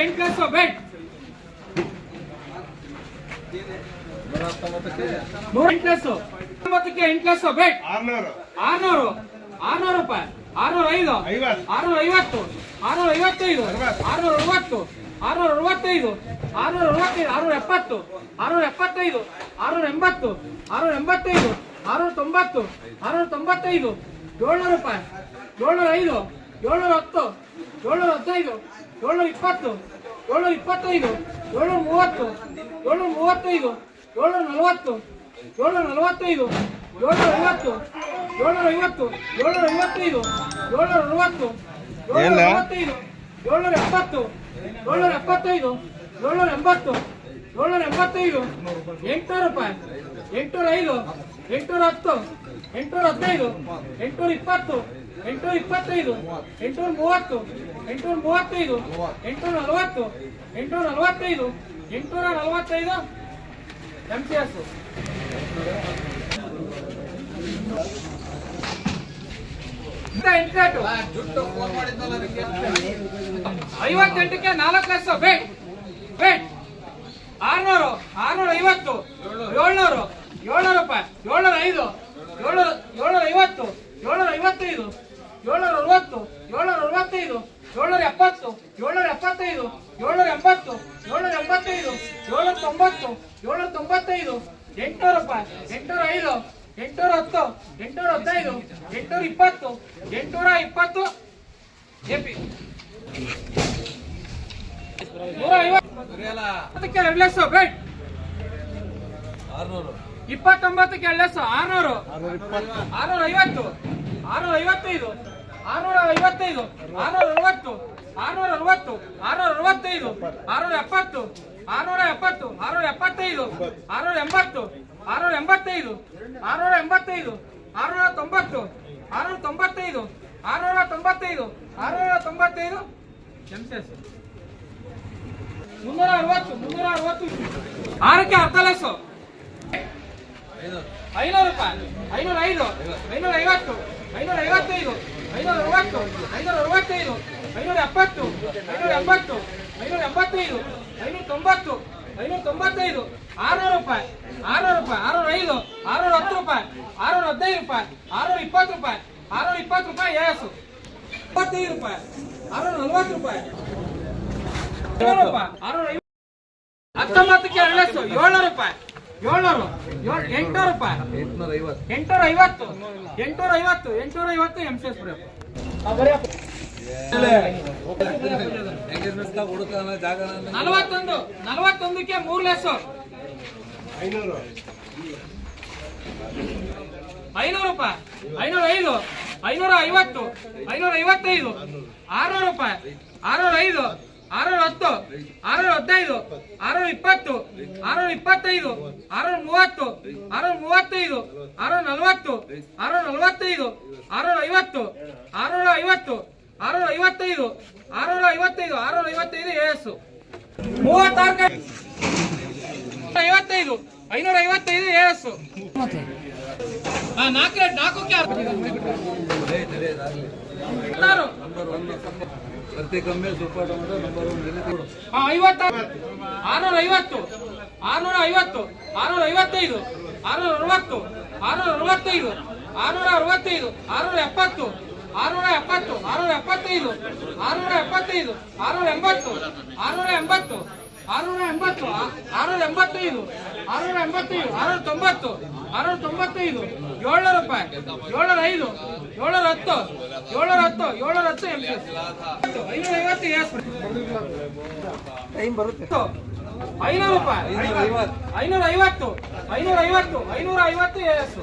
ಎಂಟು class bet 8 class 9ಕ್ಕೆ 8 class bet 600 ರೂಪಾಯಿ 605 650 655 660 665 670 675 680 685 690 695 700 ರೂಪಾಯಿ 705 710 715 720 725 730 735 740 745 750 750 755 760 765 770 775 780 785 800 ರೂಪಾಯಿ 805 810 815 820 825 830 835 840 845 845 MCS 58ಕ್ಕೆ 4 ಕ್ಲಾಸ್ ಬೆಟ್ 600 650 700 700 ರೂಪಾಯಿ 705 750 755 760 765 770 775 780 785 790 795 800 ರೂಪಾಯಿ 805 810 815 820 820 AP 150ಕ್ಕೆ 2 lakh bait 29ಕ್ಕೆ 2 lakh 600 650 655 655 660 660 665 670 670 675 680 685 685 690 695 695 695 MCS 360 6ಕ್ಕೆ 10 lakh 500 ರೂಪಾಯಿ 505 550 555 560 565 570 580 585 590 595 600 ರೂಪಾಯಿ 600 ರೂಪಾಯಿ 605 610 ರೂಪಾಯಿ 615 ರೂಪಾಯಿ 620 ರೂಪಾಯಿ 620 ರೂಪಾಯಿ ಎಸ್ 25 ರೂಪಾಯಿ 640 ರೂಪಾಯಿ 700 ರೂಪಾಯಿ 19ಕ್ಕೆ 2 ಲಕ್ಷ 700 ರೂಪಾಯಿ 700 800 ರೂಪಾಯಿ 850 850 850 MCS ಬರೆಯಪ್ಪ 41ಕ್ಕೆ 3 ಲಕ್ಷ 500 ರೂಪಾಯಿ 505 550 555 600 ರೂಪಾಯಿ 605 610 615 620 625 630 635 640 645 650 650 655 655 655 ಎಸ್ 36 55 555 ಎಸ್ 4ಕ್ಕೆ ಪ್ರತಿ ಕಮ್ಮಿ ಸೂಪರ್ ಟೊಮೆಟೊ ನಂಬರ್ 50 650 650 655 660 665 665 670 670 675 675 680 680 680 685 685 690 695 700 ರೂಪಾಯಿ 705 710 710 710 MCS 550 ಎಸ್ ಟೈಮ್ ಬರುತ್ತೆ 500 ರೂಪಾಯಿ 550 550 550 ಎಸ್